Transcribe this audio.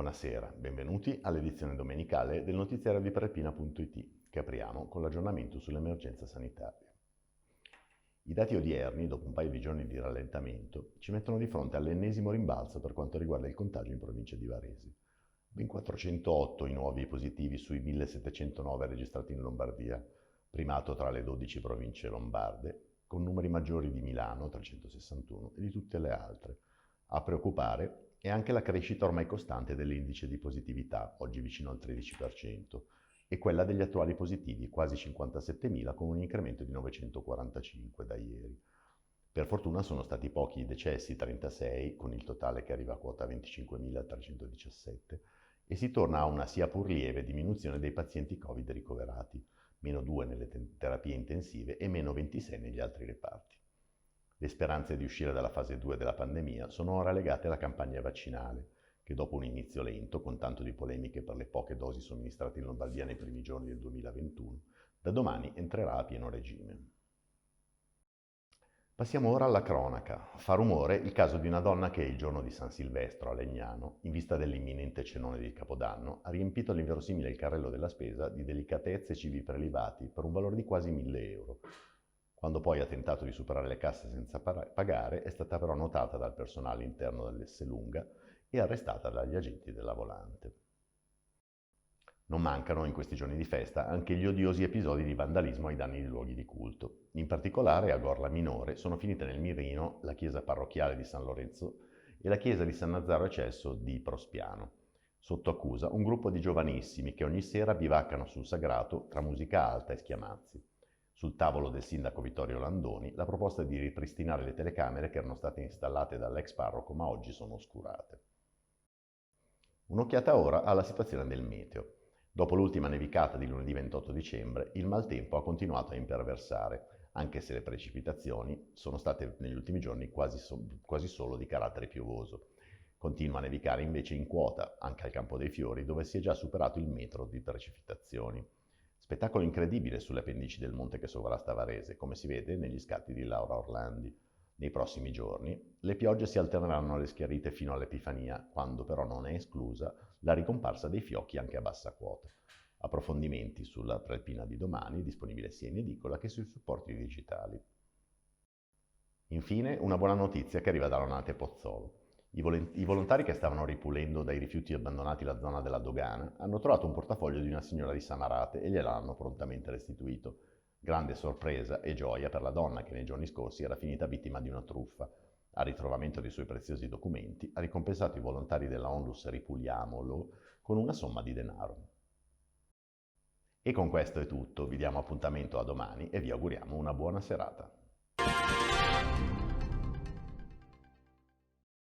Buonasera, benvenuti all'edizione domenicale del notiziario di Prealpina.it, che apriamo con l'aggiornamento sull'emergenza sanitaria. I dati odierni, dopo un paio di giorni di rallentamento, ci mettono di fronte all'ennesimo rimbalzo per quanto riguarda il contagio in provincia di Varese. Ben 408 i nuovi positivi sui 1709 registrati in Lombardia, primato tra le 12 province lombarde, con numeri maggiori di Milano, 361, e di tutte le altre. A preoccupare è anche la crescita ormai costante dell'indice di positività, oggi vicino al 13%, e quella degli attuali positivi, quasi 57.000, con un incremento di 945 da ieri. Per fortuna sono stati pochi i decessi, 36, con il totale che arriva a quota 25.317, e si torna a una sia pur lieve diminuzione dei pazienti Covid ricoverati, meno 2 nelle terapie intensive e meno 26 negli altri reparti. Le speranze di uscire dalla fase 2 della pandemia sono ora legate alla campagna vaccinale, che dopo un inizio lento, con tanto di polemiche per le poche dosi somministrate in Lombardia nei primi giorni del 2021, da domani entrerà a pieno regime. Passiamo ora alla cronaca. Fa rumore il caso di una donna che il giorno di San Silvestro a Legnano, in vista dell'imminente cenone di Capodanno, ha riempito all'inverosimile il carrello della spesa di delicatezze e cibi prelibati per un valore di quasi 1.000 euro. Quando poi ha tentato di superare le casse senza pagare, è stata però notata dal personale interno dell'Esselunga e arrestata dagli agenti della Volante. Non mancano in questi giorni di festa anche gli odiosi episodi di vandalismo ai danni di luoghi di culto. In particolare a Gorla Minore sono finite nel mirino la chiesa parrocchiale di San Lorenzo e la chiesa di San Nazzaro Ecesso di Prospiano. Sotto accusa un gruppo di giovanissimi che ogni sera bivaccano sul sagrato tra musica alta e schiamazzi. Sul tavolo del sindaco Vittorio Landoni la proposta è di ripristinare le telecamere che erano state installate dall'ex parroco ma oggi sono oscurate. Un'occhiata ora alla situazione del meteo. Dopo l'ultima nevicata di lunedì 28 dicembre, il maltempo ha continuato a imperversare, anche se le precipitazioni sono state negli ultimi giorni quasi solo di carattere piovoso. Continua a nevicare invece in quota, anche al Campo dei Fiori, dove si è già superato il metro di precipitazioni. Spettacolo incredibile sulle pendici del monte che sovrasta Varese, come si vede negli scatti di Laura Orlandi. Nei prossimi giorni le piogge si alterneranno alle schiarite fino all'Epifania, quando però non è esclusa la ricomparsa dei fiocchi anche a bassa quota. Approfondimenti sulla Prealpina di domani, disponibile sia in edicola che sui supporti digitali. Infine, una buona notizia che arriva da Lonate Pozzolo. I volontari che stavano ripulendo dai rifiuti abbandonati la zona della dogana hanno trovato un portafoglio di una signora di Samarate e gliel'hanno prontamente restituito. Grande sorpresa e gioia per la donna che nei giorni scorsi era finita vittima di una truffa. Al ritrovamento dei suoi preziosi documenti ha ricompensato i volontari della Onlus Ripuliamolo con una somma di denaro. E con questo è tutto, vi diamo appuntamento a domani e vi auguriamo una buona serata.